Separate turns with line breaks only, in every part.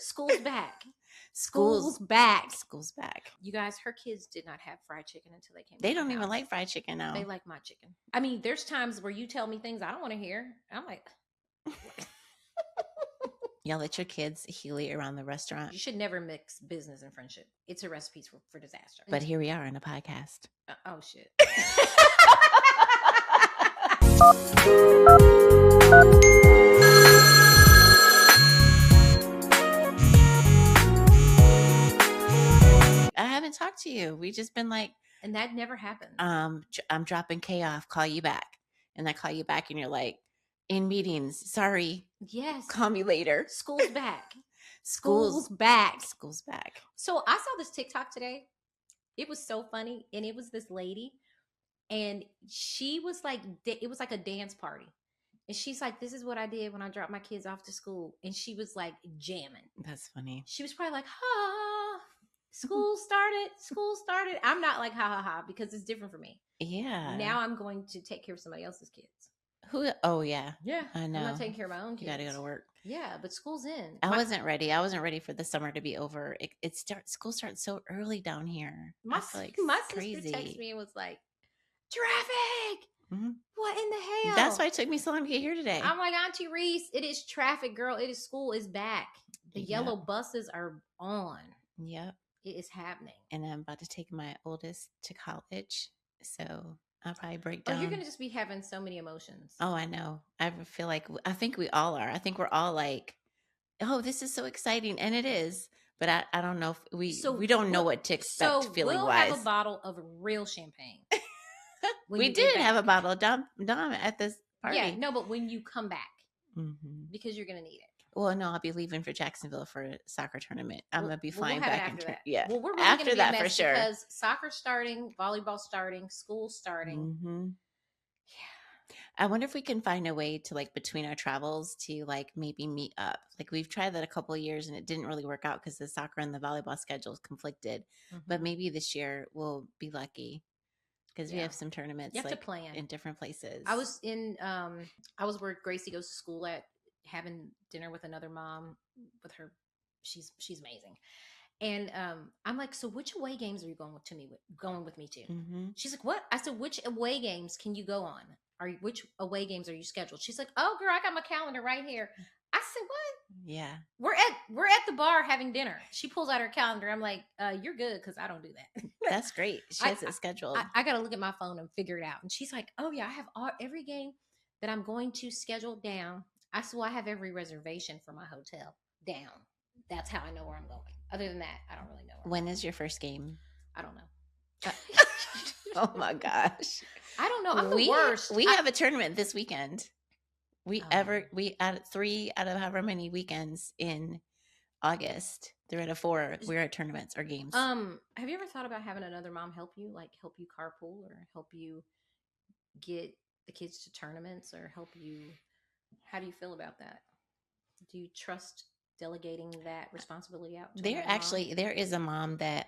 School's back.
School's
back.
School's back.
You guys, her kids did not have fried chicken until they came.
They don't even like fried chicken now.
They like my chicken. I mean, there's times where you tell me things I don't want to hear. I'm like,
y'all let your kids heel it around the restaurant.
You should never mix business and friendship. It's a recipe for disaster.
But here we are in a podcast.
Oh shit.
I haven't talked to you. We just been like,
and that never happened.
I'm dropping K off. Call you back, and I call you back, and you're like, in meetings. Sorry.
Yes.
Call me later.
School's back.
School's
back.
School's back.
So I saw this TikTok today. It was so funny, and it was this lady, and she was like, it was like a dance party. And she's like, this is what I did when I dropped my kids off to school. And she was like jamming.
That's funny.
She was probably like, ha, school started. I'm not like, ha, ha, ha, because it's different for me.
Yeah.
Now I'm going to take care of somebody else's kids.
Who? Oh, yeah.
Yeah.
I know.
I'm not taking care of my own kids.
You got to go to work.
Yeah, but school's in.
I wasn't ready. I wasn't ready for the summer to be over. School starts so early down here.
My sister texted me and was like, traffic.
Mm-hmm.
What in the hell?
That's why it took me so long to get here today.
I'm like, Auntie Reese, it is traffic, girl. It is school is back. The yellow buses are on.
Yep.
It is happening.
And I'm about to take my oldest to college. So I'll probably break down.
Oh, you're going to just be having so many emotions.
Oh, I know. I think we all are. I think we're all like, oh, this is so exciting. And it is. But I don't know if we don't know what to expect feeling wise.
We'll have a bottle of real champagne.
We did have a bottle of Dom at this party.
Yeah, no, but when you come back, because you're going to need it.
Well, no, I'll be leaving for Jacksonville for a soccer tournament. I'm going to be flying back.
After that.
Yeah.
Well, we're really after that for sure. Because soccer's starting, volleyball starting, school's starting.
Mm-hmm. Yeah. I wonder if we can find a way to like between our travels to like maybe meet up. Like we've tried that a couple of years and it didn't really work out because the soccer and the volleyball schedules conflicted. But maybe this year we'll be lucky. Because we have some tournaments
to plan
in different places.
I was where Gracie goes to school at, having dinner with another mom with her. She's amazing. And I'm like, so which away games are you going with me to? Mm-hmm. She's like, what? I said, which away games can you go on? Which away games are you scheduled? She's like, oh girl, I got my calendar right here. I said, what?
Yeah.
We're at the bar having dinner. She pulls out her calendar. I'm like, you're good because I don't do that.
That's great. She has it scheduled.
I got to look at my phone and figure it out. And she's like, oh yeah, I have every game that I'm going to schedule down. I said, well, I have every reservation for my hotel down. That's how I know where I'm going. Other than that, I don't really know.
When is your first game?
I don't know.
Oh my gosh.
I don't know. I'm the worst.
We have a tournament this weekend. We at 3 out of however many weekends in August. 3 out of 4 we're at tournaments or games.
Have you ever thought about having another mom help you carpool or help you get the kids to tournaments or help you? How do you feel about that? Do you trust delegating that responsibility out to
there is a mom that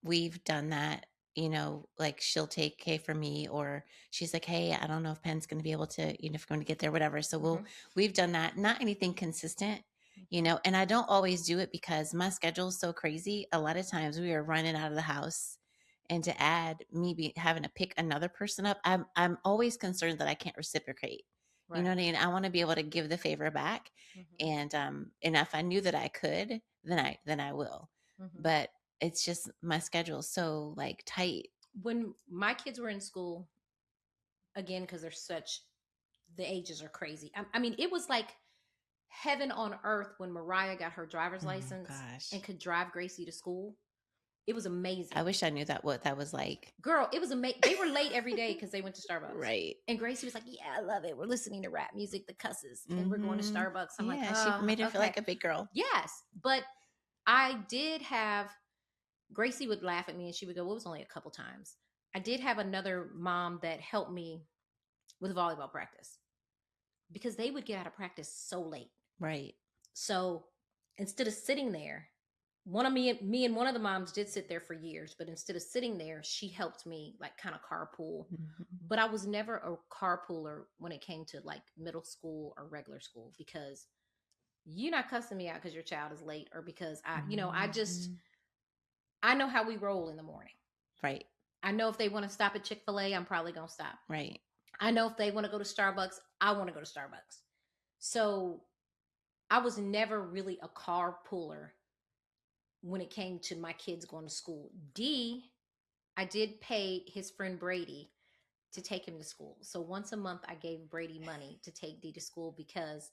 we've done that. You know, like she'll take Kay for me, or she's like, hey, I don't know if Penn's going to be able to, if we're going to get there, whatever. So we've done that. Not anything consistent, and I don't always do it because my schedule is so crazy. A lot of times we are running out of the house, and to add me having to pick another person up, I'm always concerned that I can't reciprocate. Right. You know what I mean? I want to be able to give the favor back. And if I knew that I could, then I will. But it's just my schedule is so like tight.
When my kids were in school, again, because the ages are crazy. I mean, it was like heaven on earth when Mariah got her driver's license and could drive Gracie to school. It was amazing.
I wish I knew what that was like.
Girl, it was amazing. They were late every day because they went to Starbucks.
Right.
And Gracie was like, yeah, I love it. We're listening to rap music, the cusses, and we're going to Starbucks. I'm like,
she made her feel like a big girl.
Yes. But I did have, Gracie would laugh at me and she would go, well, it was only a couple times. I did have another mom that helped me with volleyball practice because they would get out of practice so late.
Right.
So instead of sitting there, me and one of the moms did sit there for years, but instead of sitting there, she helped me like kind of carpool. But I was never a carpooler when it came to like middle school or regular school because you're not cussing me out because your child is late or because
Mhm.
I know how we roll in the morning.
Right.
I know if they want to stop at Chick-fil-A, I'm probably going to stop.
Right.
I know if they want to go to Starbucks, I want to go to Starbucks. So I was never really a car puller when it came to my kids going to school. I did pay his friend Brady to take him to school. So once a month, I gave Brady money to take D to school because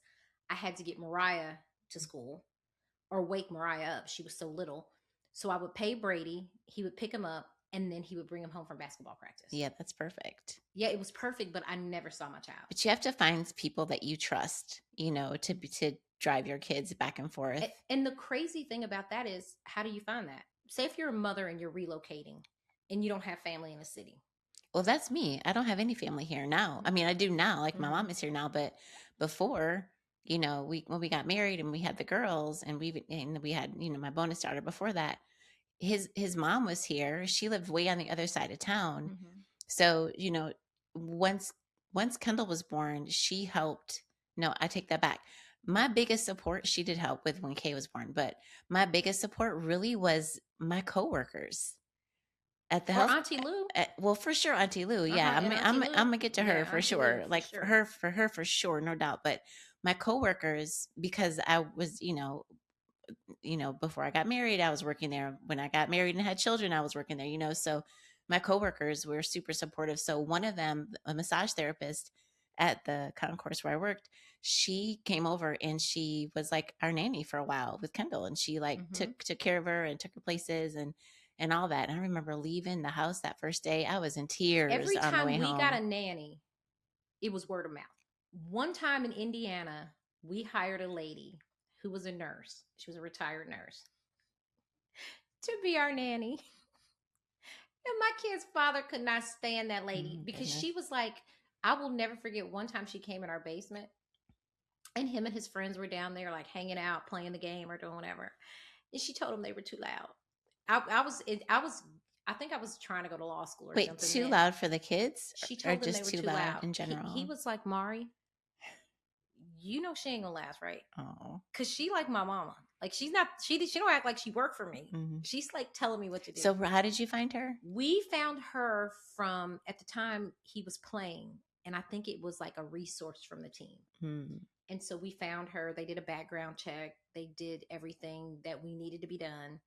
I had to get Mariah to school or wake Mariah up. She was so little. So I would pay Brady, he would pick him up, and then he would bring him home from basketball practice.
Yeah, that's perfect.
Yeah, it was perfect, but I never saw my child.
But you have to find people that you trust, to drive your kids back and forth.
And the crazy thing about that is, how do you find that? Say if you're a mother and you're relocating and you don't have family in the city.
Well, that's me. I don't have any family here now. I mean, I do now, like my
Mm-hmm.
mom is here now, but before, when we got married and we had the girls and we had, my bonus daughter before that, his mom was here. She lived way on the other side of town.
Mm-hmm.
So, once Kendall was born, she helped. No, I take that back. My biggest support, she did help with when Kay was born, but my biggest support really was my coworkers at the
Or
health.
Auntie Lou.
Well, for sure, Auntie Lou. Yeah,
And Auntie Lou.
I'm gonna get to her
Yeah,
for
Auntie Lou
sure.
for
Like
sure.
for her for sure, no doubt. But my coworkers, because I was, before I got married, I was working there. When I got married and had children, I was working there. So my coworkers were super supportive. So one of them, a massage therapist at the concourse where I worked, she came over and she was like our nanny for a while with Kendall, and she like
Mm-hmm.
took care of her and took her places and all that. And I remember leaving the house that first day. I was in tears
Every
on the
time
way
we got
home.
a nanny, it was word of mouth. One time in Indiana, we hired a lady who was a nurse. She was a retired nurse to be our nanny. And my kid's father could not stand that
Oh
lady
my
because
goodness.
she was like, I will never forget one time she came in our basement and him and his friends were down there like hanging out, playing the game or doing whatever. And she told them they were too loud. I think I was trying to go to law school or
Wait,
something
too
then.
loud for the kids
She
or
told them they
just
were
too
too
loud
loud.
in
He
general?
was like, Mari, you know she ain't gonna last, right?
Oh.
Cause she like my mama. Like she's not she don't act like she worked for me.
Mhm.
She's like telling me what to do.
So how did you find her?
We found her from at the time he was playing, and I think it was like a resource from the team.
Hmm.
And so we found her. They did a background check. They did everything that we needed to be done.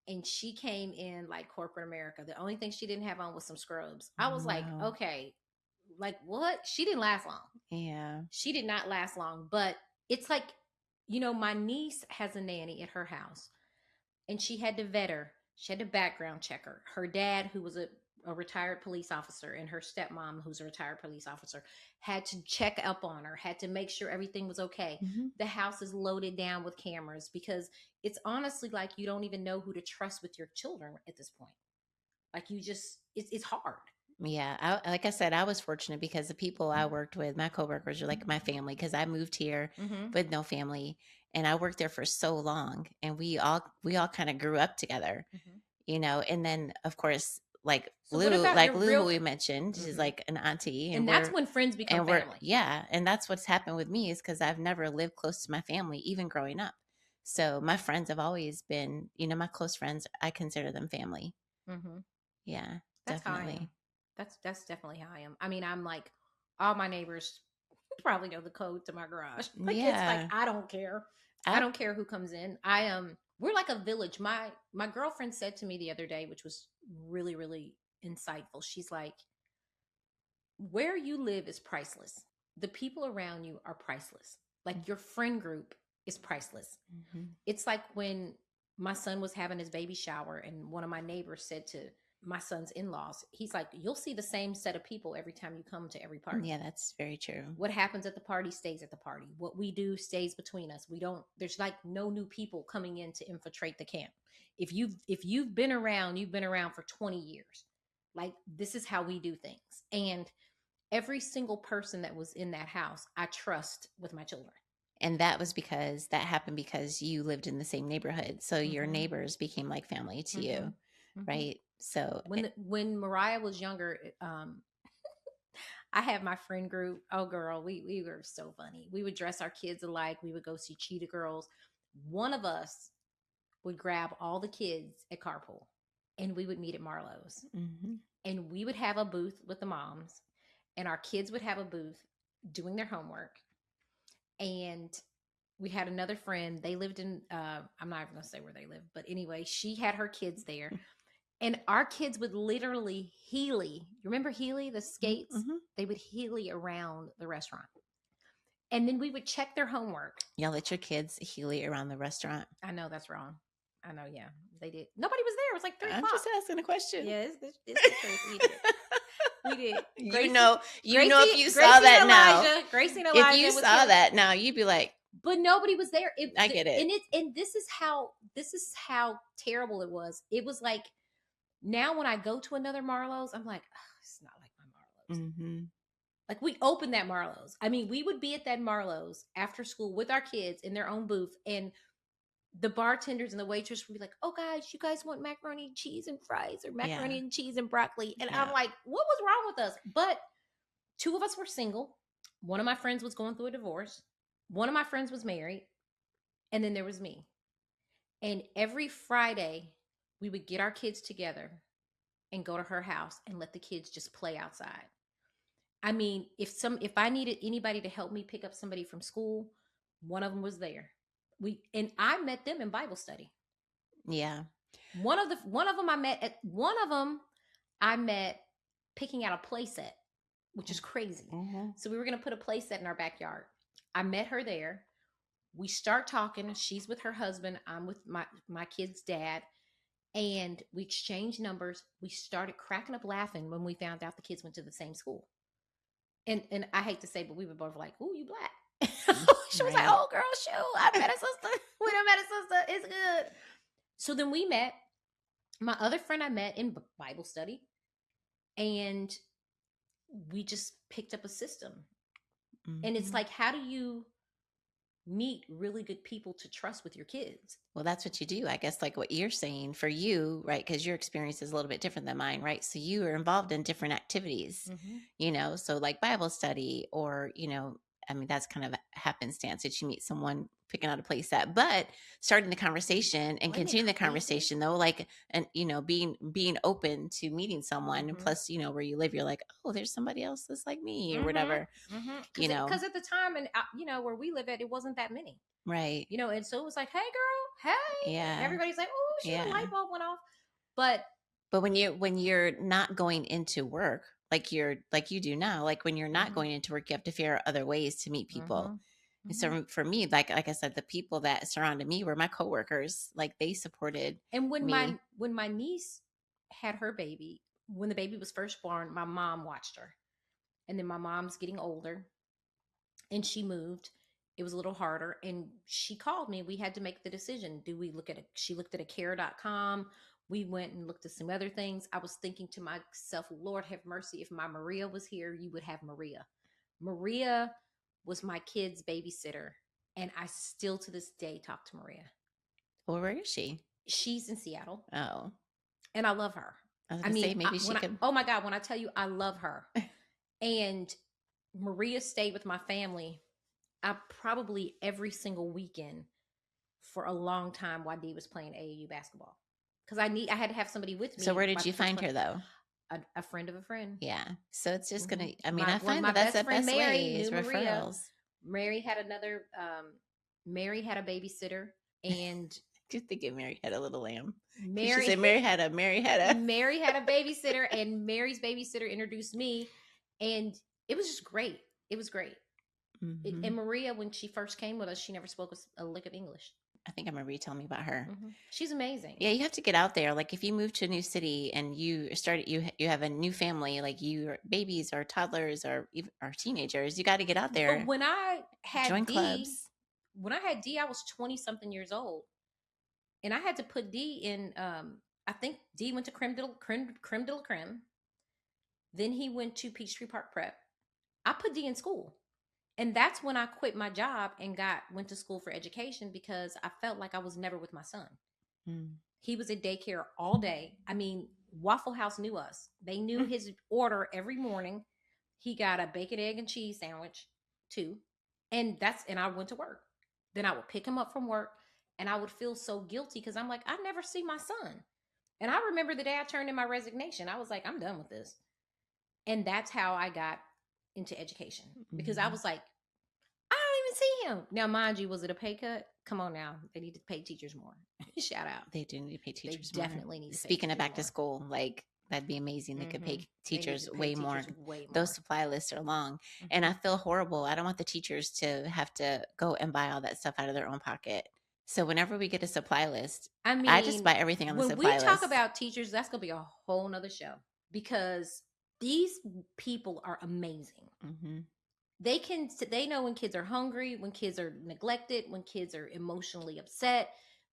And she came in like corporate America. The only thing she didn't have on was some scrubs. I was like,
No.
okay, like what? She didn't last long.
Yeah.
She did not last long. But it's like, my niece has a nanny at her house and she had to vet her. She had to background check her. Her dad, who was a retired police officer, and her stepmom, who's a retired police officer, had to check up on her, had to make sure everything was okay.
Mm-hmm.
The house is loaded down with cameras because it's honestly like you don't even know who to trust with your children at this point. Like you just, it's hard.
Yeah, like I said, I was fortunate because the people I worked with, my coworkers, are like my family because I moved here
Mm-hmm.
with no family, and I worked there for so long, and we all kind of grew up together,
Mm-hmm.
And then of course, like
So what about your
Lou, who
real?
we mentioned, is
Mm-hmm.
like an auntie,
And that's when friends become family.
yeah, and that's what's happened with me is because I've never lived close to my family, even growing up. So my friends have always been, my close friends. I consider them family.
Mm-hmm.
Yeah,
That's how I am.
definitely.
That's definitely how I am. I mean, I'm like all my neighbors probably know the code to my garage. Like it's like
Yeah.
I don't care. I
I
don't care who comes in. We're like a village. My girlfriend said to me the other day, which was really really insightful. She's like, "Where you live is priceless. The people around you are priceless. Like your friend group is priceless."
Mhm.
It's like when my son was having his baby shower and one of my neighbors said to my son's in-laws, he's like, you'll see the same set of people every time you come to every party.
Yeah, that's very true.
What happens at the party stays at the party. What we do stays between us. There's like no new people coming in to infiltrate the camp. If you've been around, you've been around for 20 years. Like this is how we do things. And every single person that was in that house, I trust with my children.
And that happened because you lived in the same neighborhood. So your
Mm-hmm.
neighbors became like family to
Mm-hmm.
you,
Mm-hmm.
right? So,
When Mariah was younger, I had my friend group. Oh, girl, we were so funny. We would dress our kids alike. We would go see Cheetah Girls. One of us would grab all the kids at carpool, and we would meet at Marlowe's,
Mm-hmm.
and we would have a booth with the moms, and our kids would have a booth doing their homework. And we had another friend. They lived in. I'm not even gonna say where they lived, but anyway, she had her kids there. And our kids would literally Healy. Remember Healy, the skates?
Mm-hmm.
They would Healy around the restaurant. And then we would check their homework.
Y'all let your kids Healy around the restaurant.
I know that's wrong. I know, yeah. They did. Nobody was there. It was like 3
I'm
o'clock.
just asking a question.
Yeah, it's the truth. We did. We did.
Gracie, you know if you saw
Gracie
that
Elijah,
now.
Gracie and Elijah.
If you saw that now, you'd be like,
but nobody was there.
I get it.
And this is how terrible it was. It was like, now when I go to another Marlowe's, I'm like, oh, it's not like my Marlowe's.
Mm-hmm.
Like, we opened that Marlowe's. I mean, we would be at that Marlowe's after school with our kids in their own booth, and the bartenders and the waitress would be like, oh, guys, you guys want macaroni and cheese and fries, or macaroni and cheese and broccoli? And I'm like, what was wrong with us? But 2 of us were single. One of my friends was going through a divorce. One of my friends was married. And then there was me. And every Friday, we would get our kids together and go to her house and let the kids just play outside. I mean, if I needed anybody to help me pick up somebody from school, one of them was there. And I met them in Bible study.
Yeah.
One of them I met picking out a play set, which is crazy.
Mm-hmm.
So we were going to put a play set in our backyard. I met her there. We start talking. She's with her husband. I'm with my kid's dad. And we exchanged numbers. We started cracking up laughing when we found out the kids went to the same school. And I hate to say, but we were both like, "Ooh, you black." She was like, "Oh, girl, shoot, I met a sister. We done met a sister. It's good." So then we met. My other friend I met in Bible study, and we just picked up a system. Mm-hmm. And it's like, how do you meet really good people to trust with your kids?
Well, that's what you do, I guess, like what you're saying for you, right? Because your experience is a little bit different than mine, right? So you are involved in different activities, mm-hmm. So like Bible study, or, I mean, that's kind of happenstance that you meet someone picking out a place set, but starting the conversation and continuing the conversation though, like, and, being open to meeting someone. Mm-hmm. And plus, where you live, you're like, oh, there's somebody else that's like me, or mm-hmm. whatever, mm-hmm.
Because at the time, and where we live at, it wasn't that many.
Right.
And so it was like, hey girl, hey. Yeah. And everybody's like, oh, a light bulb went off. But
when you're not going into work, like you do now, like when you're not mm-hmm. going into work, you have to figure out other ways to meet people. Mm-hmm. And so for me, like I said, the people that surrounded me were my coworkers. Like they supported.
And when my niece had her baby, when the baby was first born, my mom watched her. And then my mom's getting older and she moved. It was a little harder. And she called me. We had to make the decision. She looked at a care.com. We went and looked at some other things. I was thinking to myself, Lord have mercy. If my Maria was here, you would have Maria. Maria was my kid's babysitter. And I still to this day talk to Maria.
Well, where is she?
She's in Seattle.
Oh.
And I love her. Oh my God, when I tell you I love her. And Maria stayed with my family probably every single weekend for a long time while Dee was playing AAU basketball. Because I had to have somebody with me.
So where did you find her though?
A friend of a friend.
Yeah. So it's just gonna. I mean, I find that's the best way is referrals.
Mary had Mary had a babysitter, and
just thinking Mary had a little lamb.
Mary had a babysitter, and Mary's babysitter introduced me, and it was just great. It was great. Mm-hmm. And Maria, when she first came with us, she never spoke a lick of English.
I think I remember you telling me about her.
Mm-hmm. She's amazing.
Yeah, you have to get out there. Like if you move to a new city and you have a new family, like you babies or toddlers or teenagers, you got to get out there.
But when I had
join clubs.
When I had Dee, I was 20 something years old, and I had to put Dee in. I think Dee went to Creme de la Creme. Then he went to Peachtree Park Prep. I put Dee in school. And that's when I quit my job and went to school for education, because I felt like I was never with my son. Mm. He was at daycare all day. I mean, Waffle House knew us. They knew his order every morning. He got a bacon, egg, and cheese sandwich, too. And I went to work. Then I would pick him up from work and I would feel so guilty because I'm like, I never see my son. And I remember the day I turned in my resignation, I was like, I'm done with this. And that's how I got into education because I was like, I don't even see him. Now, mind you, was it a pay cut? Come on now. They need to pay teachers more. Shout out.
They do need to pay teachers
They
more.
definitely need to pay
Speaking of
teachers
back to
more.
school, like that'd be amazing. They could pay teachers
to pay
way
teachers
more.
way more.
Those supply lists are long. And I feel horrible. I don't want the teachers to have to go and buy all that stuff out of their own pocket. So whenever we get a supply list,
I mean,
I just buy everything on the supply list.
When we talk about teachers, that's going to be a whole nother show because these people are amazing. They know when kids are hungry, when kids are neglected, when kids are emotionally upset.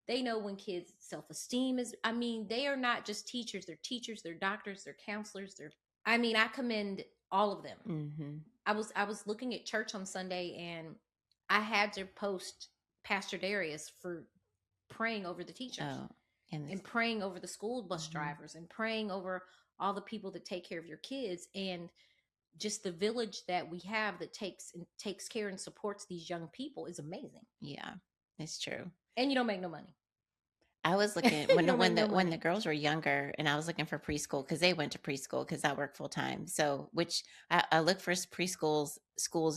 They know when kids' self-esteem is, I mean, they are not just teachers. They're teachers, they're doctors, they're counselors. I commend all of them. I was looking at church on Sunday and I had to post Pastor Darius for praying over the teachers and praying over the school bus drivers and praying over all the people that take care of your kids and just the village that we have that takes care and supports these young people is amazing.
Yeah, it's true.
And you don't make no money.
I was looking when the girls were younger, and I was looking for preschool because they went to preschool because I work full time. So, which I look for schools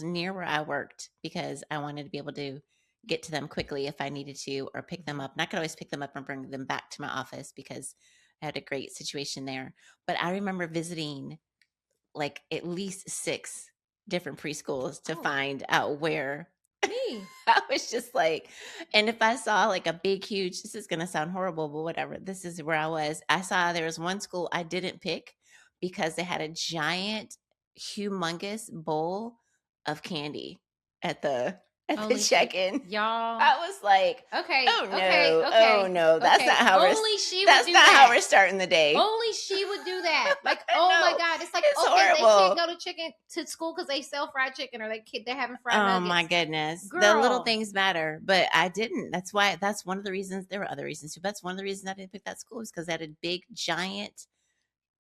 near where I worked because I wanted to be able to get to them quickly if I needed to, or pick them up. And I could always pick them up and bring them back to my office because I had a great situation there. But I remember visiting like at least 6 different preschools to find out where.
Me.
I was just like, and if I saw like a big, huge, this is going to sound horrible, but whatever. This is where I was. I saw there was one school I didn't pick because they had a giant, humongous bowl of candy at the check-in.
Y'all,
I was like,
okay,
oh no,
okay,
oh no, that's not how we're starting the day.
Only she would do that. Like, oh my God, it's like
it's
okay,
horrible.
They can't go to school because they sell fried chicken or they're having fried
nuggets.
Oh
my goodness,
girl.
The little things matter, but I didn't. That's one of the reasons. There were other reasons too. But that's one of the reasons I didn't pick that school is because they had a big, giant,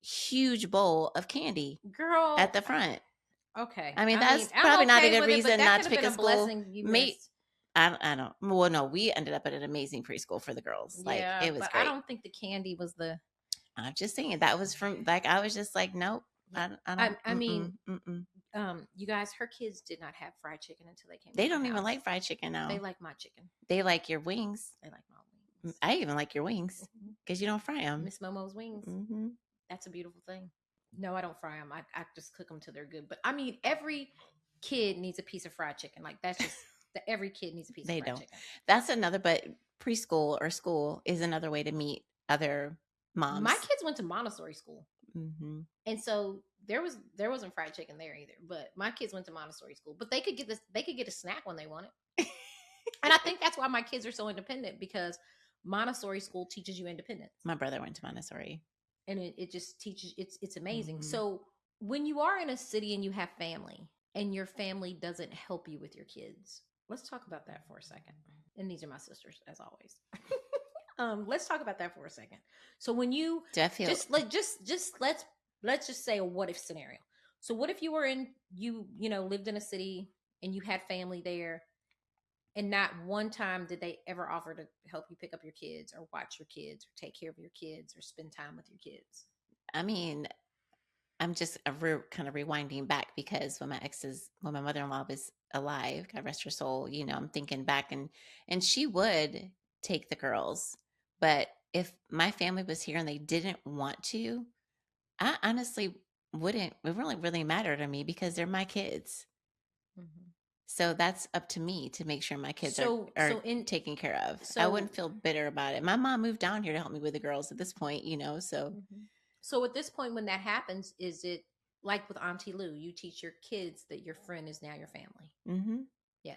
huge bowl of candy,
girl,
at the front.
Okay.
I mean, that's probably not a good reason not to pick a school. I don't. Well, no, we ended up at an amazing preschool for the girls. Like it was great.
I don't think the candy was the.
I'm just saying that was from like I was just like nope. I don't.
I mean, you guys, her kids did not have fried chicken until they came.
They don't even like fried chicken now.
They like my chicken.
They like your wings.
They like my wings.
I even like your wings because you don't fry them.
Miss Momo's wings. That's a beautiful thing. No, I don't fry them. I just cook them till they're good. But I mean, every kid needs a piece of fried chicken. Like that's just every kid needs a piece of fried chicken.
That's another. But preschool or school is another way to meet other moms.
My kids went to Montessori school, and so there wasn't fried chicken there either. But my kids went to Montessori school. But they could get this. They could get a snack when they wanted. And I think that's why my kids are so independent because Montessori school teaches you independence.
My brother went to Montessori.
And it just teaches it's amazing. So when you are in a city and you have family and your family doesn't help you with your kids, let's talk about that for a second. And these are my sisters as always. Let's talk about that for a second. So when you let's just say a what if scenario. So what if you were lived in a city and you had family there and not one time did they ever offer to help you pick up your kids or watch your kids or take care of your kids or spend time with your kids?
I mean, I'm just kind of rewinding back because when my mother-in-law was alive, God rest her soul, I'm thinking back and she would take the girls. But if my family was here and they didn't want to, I honestly wouldn't. It really matter to me because they're my kids. So that's up to me to make sure my kids are taken care of. So I wouldn't feel bitter about it. My mom moved down here to help me with the girls at this point, so.
So at this point, when that happens, is it like with Auntie Lou, you teach your kids that your friend is now your family? Yeah.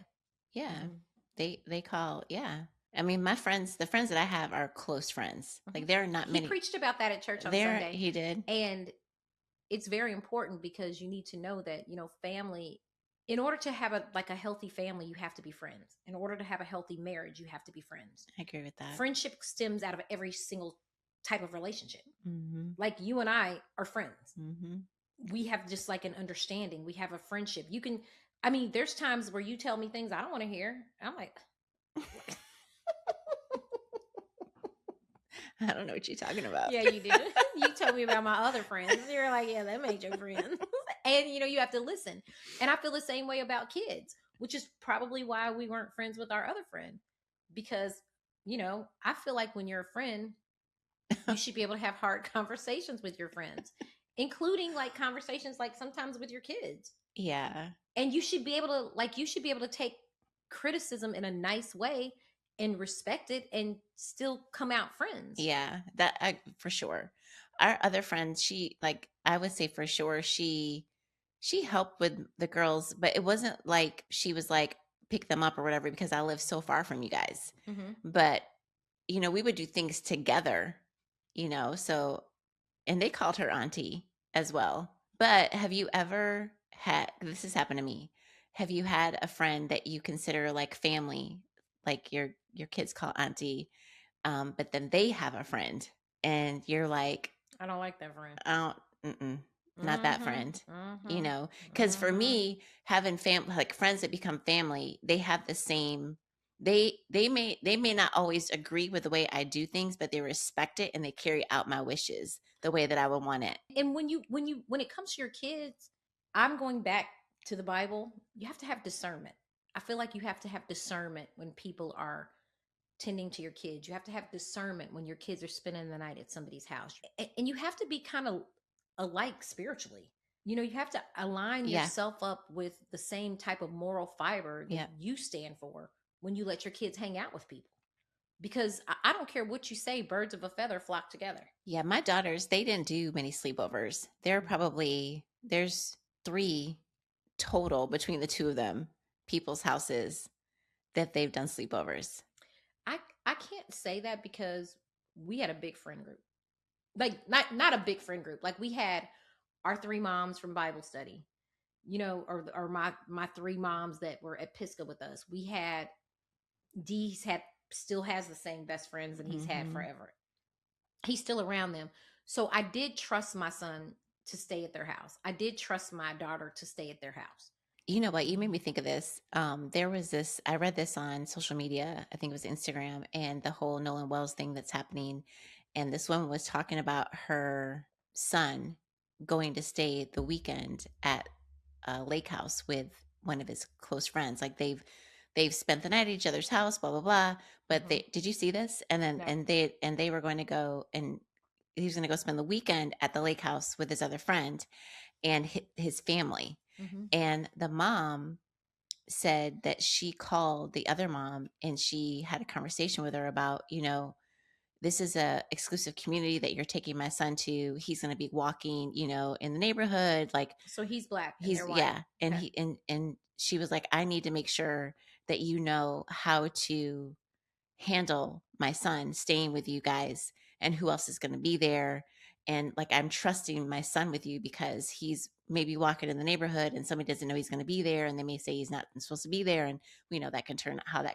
Yeah. They call, yeah. I mean, the friends that I have are close friends. Like there are not many.
He preached about that at church on Sunday.
He did.
And it's very important because you need to know that, family, in order to have a healthy family, you have to be friends. In order to have a healthy marriage, you have to be friends.
I agree with that.
Friendship stems out of every single type of relationship. Like you and I are friends. we have just like an understanding. We have a friendship. You can, I mean, there's times where you tell me things I don't want to hear. I'm like,
I don't know what you're talking about.
yeah, you do. You told me about my other friends. You're like, yeah, that made your friend. And you have to listen. And I feel the same way about kids, which is probably why we weren't friends with our other friend. Because, I feel like when you're a friend, you should be able to have hard conversations with your friends, including like conversations like sometimes with your kids.
Yeah.
And you should be able to take criticism in a nice way and respect it and still come out friends.
Yeah, for sure. Our other friend, I would say for sure, she helped with the girls, but it wasn't like she was like pick them up or whatever because I live so far from you guys.
Mm-hmm.
But we would do things together, so and they called her auntie as well. But have you ever had, this has happened to me. Have you had a friend that you consider like family, like your kids call auntie, but then they have a friend and you're like,
I don't like that friend.
oh, not that friend,
Mm-hmm.
because for
Mm-hmm.
me, having like friends that become family, they have the same, they may not always agree with the way I do things, but they respect it and they carry out my wishes the way that I would want it.
And when it comes to your kids, I'm going back to the Bible. You have to have discernment. I feel like you have to have discernment when people are tending to your kids. You have to have discernment when your kids are spending the night at somebody's house. And you have to be kind of alike spiritually. You have to align
Yeah.
yourself up with the same type of moral fiber that
Yeah.
you stand for when you let your kids hang out with people. Because I don't care what you say, birds of a feather flock together.
Yeah, my daughters, they didn't do many sleepovers. There's 3 total between the 2 of them, people's houses that they've done sleepovers.
I can't say that because we had a big friend group. Like not a big friend group. Like we had our 3 moms from Bible study, or my 3 moms that were at Pisgah with us. We had D's still has the same best friends that he's had forever. He's still around them. So I did trust my son to stay at their house. I did trust my daughter to stay at their house.
You know what? You made me think of this. There was this, I read this on social media. I think it was Instagram, and the whole Nolan Wells thing that's happening. And this woman was talking about her son going to stay the weekend at a lake house with one of his close friends. Like they've spent the night at each other's house, blah blah blah. But did you see this? And then
No.
and they were going to go, and he was going to go spend the weekend at the lake house with his other friend and his family. And the mom said that she called the other mom and she had a conversation with her about, this is a exclusive community that you're taking my son to. He's going to be walking, in the neighborhood. Like,
So he's black and
he's,
they're white.
yeah. And
Okay.
and she was like, I need to make sure that you know how to handle my son staying with you guys and who else is going to be there. And like, I'm trusting my son with you because he's maybe walking in the neighborhood and somebody doesn't know he's going to be there. And they may say he's not supposed to be there. And we know how that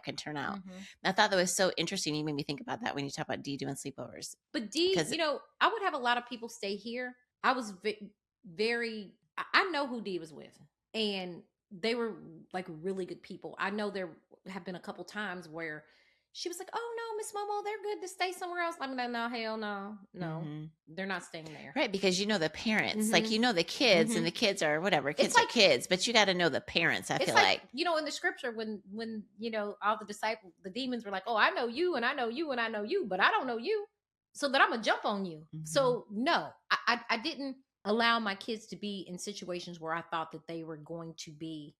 can turn out. And I thought that was so interesting. You made me think about that when you talk about D doing sleepovers.
But D, I would have a lot of people stay here. I was very, I know who D was with, and they were like really good people. I know there have been a couple times where she was like, "Oh no, Miss Momo, they're good to stay somewhere else." I'm like, "No, hell no, they're not staying there."
Right, because the parents, like the kids, and the kids are whatever. Kids are kids, but you got to know the parents. I feel like
in the scripture when all the disciples, the demons were like, "Oh, I know you, and I know you, and I know you, but I don't know you, so that I'm gonna jump on you." So no, I didn't allow my kids to be in situations where I thought that they were going to be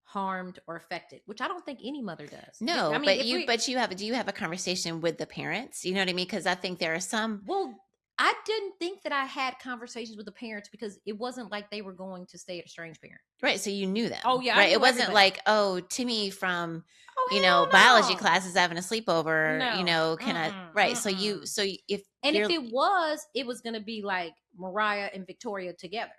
harmed or affected, which I don't think any mother does.
No, I mean, do you have a conversation with the parents? You know what I mean? Because I think there are some.
Well, I didn't think that I had conversations with the parents because it wasn't like they were going to stay at a strange parent.
Right. So you knew them.
Oh yeah.
Right. It wasn't like, oh, Timmy from,
no.
biology class is having a sleepover,
No.
can I, right. So if
it was going to be like Mariah and Victoria together,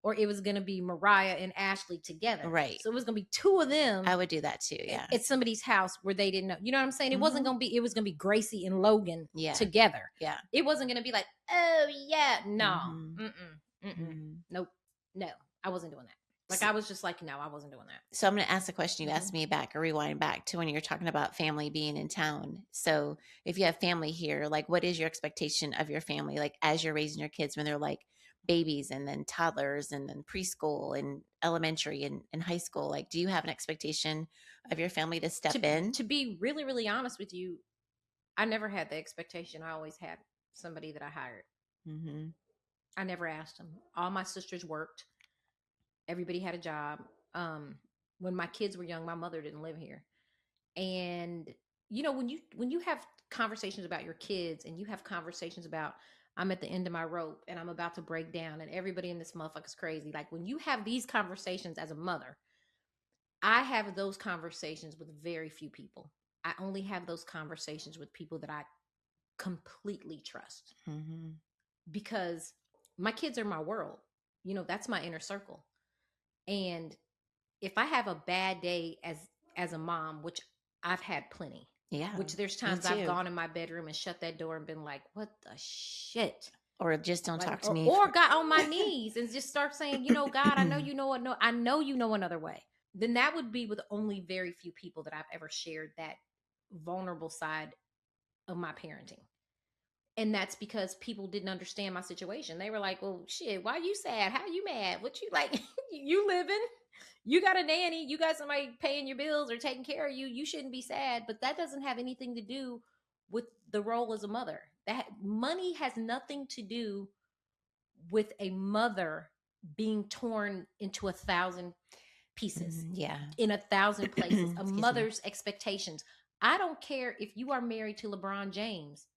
or it was going to be Mariah and Ashley together.
Right.
So it was going to be 2 of them.
I would do that too. Yeah.
At somebody's house where they didn't know. You know what I'm saying? It wasn't going to be, it was going to be Gracie and Logan together.
Yeah.
It wasn't going to be like, oh yeah, no. Nope. No, I wasn't doing that. Like, I was just like, no, I wasn't doing that.
So I'm going to ask the question you asked me back, or rewind back to when you were talking about family being in town. So if you have family here, like, what is your expectation of your family? Like, as you're raising your kids when they're like babies and then toddlers and then preschool and elementary and high school, like, do you have an expectation of your family to step in?
To be really, really honest with you, I never had the expectation. I always had somebody that I hired.
Mm-hmm.
I never asked them. All my sisters worked. Everybody had a job. When my kids were young, my mother didn't live here. And when you have conversations about your kids, and you have conversations about, I'm at the end of my rope and I'm about to break down and everybody in this motherfucker's crazy. Like, when you have these conversations as a mother, I have those conversations with very few people. I only have those conversations with people that I completely trust,
Mm-hmm.
because my kids are my world. That's my inner circle. And if I have a bad day as a mom, which I've had plenty,
Yeah.
which there's
Me
times I've
too.
gone in my bedroom and shut that door and been like, what the shit?
Or just don't
Like,
talk to me.
or got on my knees and just start saying, God, I know you know what, no, I know you know another way. Then that would be with only very few people that I've ever shared that vulnerable side of my parenting. And that's because people didn't understand my situation. They were like, well, shit, why you sad? How you mad? What you like? You living? You got a nanny, you got somebody paying your bills or taking care of you. You shouldn't be sad. But that doesn't have anything to do with the role as a mother. That money has nothing to do with a mother being torn into 1,000 pieces,
Yeah.
in 1,000 places. A
Excuse me.
mother's expectations. I don't care if you are married to LeBron James.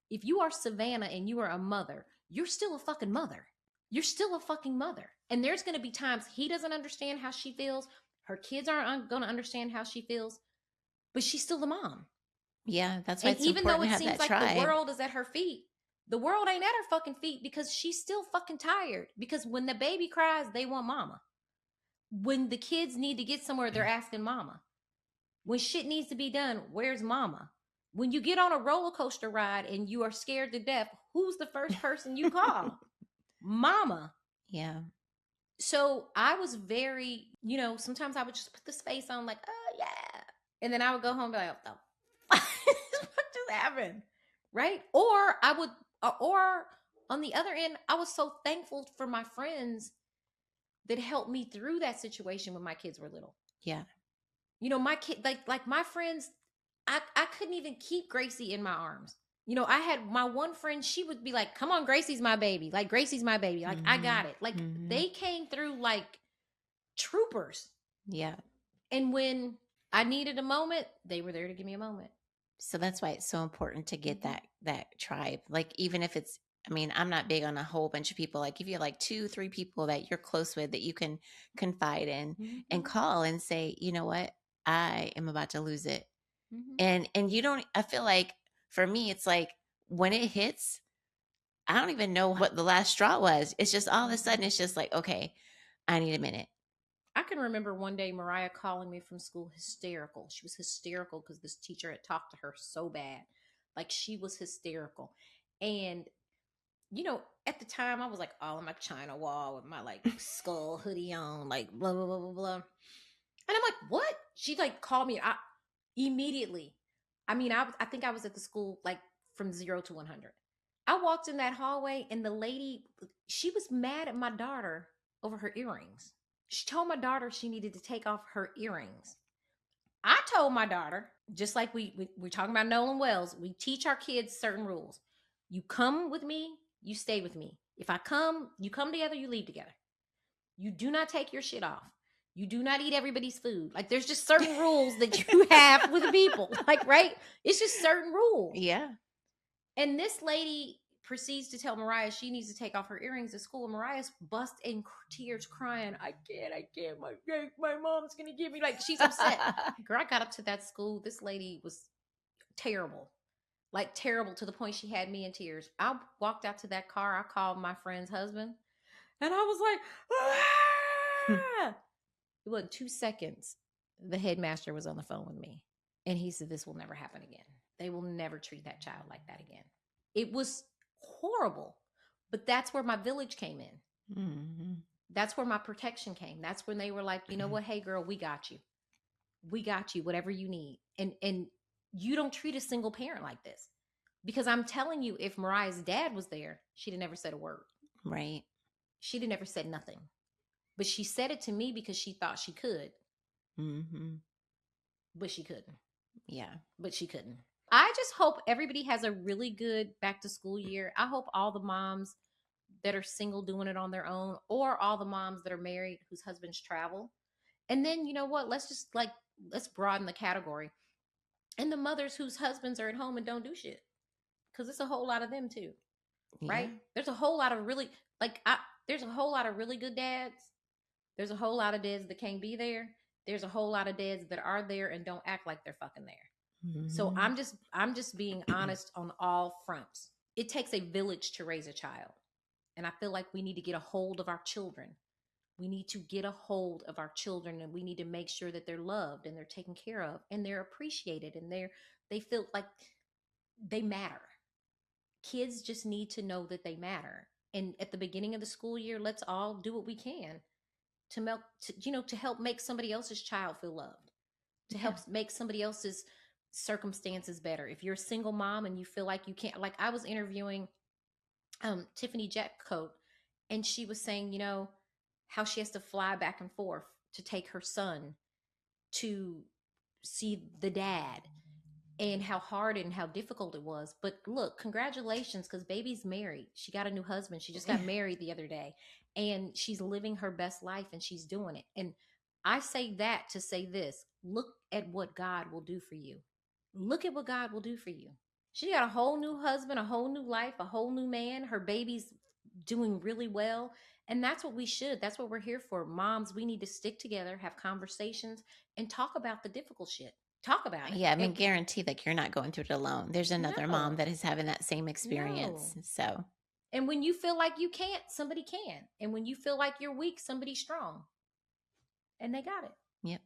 If you are Savannah and you are a mother, you're still a fucking mother. You're still a fucking mother. And there's going to be times he doesn't understand how she feels. Her kids aren't going to understand how she feels, but she's still the mom.
Yeah, that's why
And
it's
even though
important to
it
have
seems
that
like the
tribe.
world is at her feet, the world ain't at her fucking feet, because she's still fucking tired. Because when the baby cries, they want mama. When the kids need to get somewhere, they're asking mama. When shit needs to be done, where's mama? When you get on a roller coaster ride and you are scared to death, who's the first person you call? Mama.
Yeah.
So I was very, sometimes I would just put this face on, like, oh yeah. And then I would go home and be like, oh, what just happened? Right? Or on the other end, I was so thankful for my friends that helped me through that situation when my kids were little.
Yeah.
My kid, like my friends, I couldn't even keep Gracie in my arms. I had my one friend, she would be like, come on, Gracie's my baby. Like, Gracie's my baby. Like, I got it. Like, they came through like troopers.
Yeah.
And when I needed a moment, they were there to give me a moment.
So that's why it's so important to get that tribe. Like, even if it's, I mean, I'm not big on a whole bunch of people. Like, if you have like 2-3 people that you're close with that you can confide in and call and say, you know what, I am about to lose it. And you don't, I feel like for me, it's like when it hits, I don't even know what the last straw was. It's just all of a sudden, it's just like, okay, I need a minute.
I can remember one day Mariah calling me from school hysterical. She was hysterical because this teacher had talked to her so bad. Like, she was hysterical. And, at the time I was like all in my China wall with my like skull hoodie on, like blah, blah, blah, blah, blah. And I'm like, what? She like called me immediately. I mean, I think I was at the school like from 0 to 100. I walked in that hallway and the lady, she was mad at my daughter over her earrings. She told my daughter she needed to take off her earrings. I told my daughter, just like we're talking about Nolan Wells, we teach our kids certain rules. You come with me, you stay with me. If I come, you come together, you leave together. You do not take your shit off. You do not eat everybody's food. Like, there's just certain rules that you have with people. Like, right? It's just certain rules.
Yeah.
And this lady proceeds to tell Mariah she needs to take off her earrings at school. And Mariah's bust in tears crying. I can't. My mom's going to give me, like, she's upset. Girl, I got up to that school. This lady was terrible. Like, terrible to the point she had me in tears. I walked out to that car. I called my friend's husband. And I was like, ah! It wasn't 2 seconds. The headmaster was on the phone with me. And he said, this will never happen again. They will never treat that child like that again. It was horrible. But that's where my village came in. That's where my protection came. That's when they were like, you know what, hey girl, we got you. We got you, whatever you need. And you don't treat a single parent like this. Because I'm telling you, if Mariah's dad was there, she'd have never said a word.
Right.
She'd have never said nothing. But she said it to me because she thought she could.
Mm-hmm.
But she couldn't.
Yeah.
But she couldn't. I just hope everybody has a really good back to school year. I hope all the moms that are single doing it on their own, or all the moms that are married whose husbands travel. And then, you know what? Let's broaden the category. And the mothers whose husbands are at home and don't do shit. Because it's a whole lot of them too. Right?
Yeah.
There's a whole lot of really, there's a whole lot of really good dads. There's a whole lot of dads that can't be there. There's a whole lot of dads that are there and don't act like they're fucking there.
Mm-hmm.
So I'm just being honest on all fronts. It takes a village to raise a child. And I feel like we need to get a hold of our children. We need to get a hold of our children, and we need to make sure that they're loved and they're taken care of and they're appreciated and they feel like they matter. Kids just need to know that they matter. And at the beginning of the school year, let's all do what we can to help make somebody else's child feel loved, to help make somebody else's circumstances better. If you're a single mom and you feel like you can't, like I was interviewing Tiffany Jetcoat, and she was saying, how she has to fly back and forth to take her son to see the dad, and how hard and how difficult it was. But look, congratulations, because baby's married. She got a new husband. She just got married the other day, and she's living her best life, and she's doing it. And I say that to say this: look at what God will do for you. Look at what God will do for you. She got a whole new husband, a whole new life, a whole new man. Her baby's doing really well. And that's what that's what we're here for. Moms, we need to stick together, have conversations, and talk about the difficult shit. Talk about it.
Yeah, I mean, guarantee like you're not going through it alone. There's another mom that is having that same experience.
No.
So,
and when you feel like you can't, somebody can. And when you feel like you're weak, somebody's strong. And they got it.
Yep.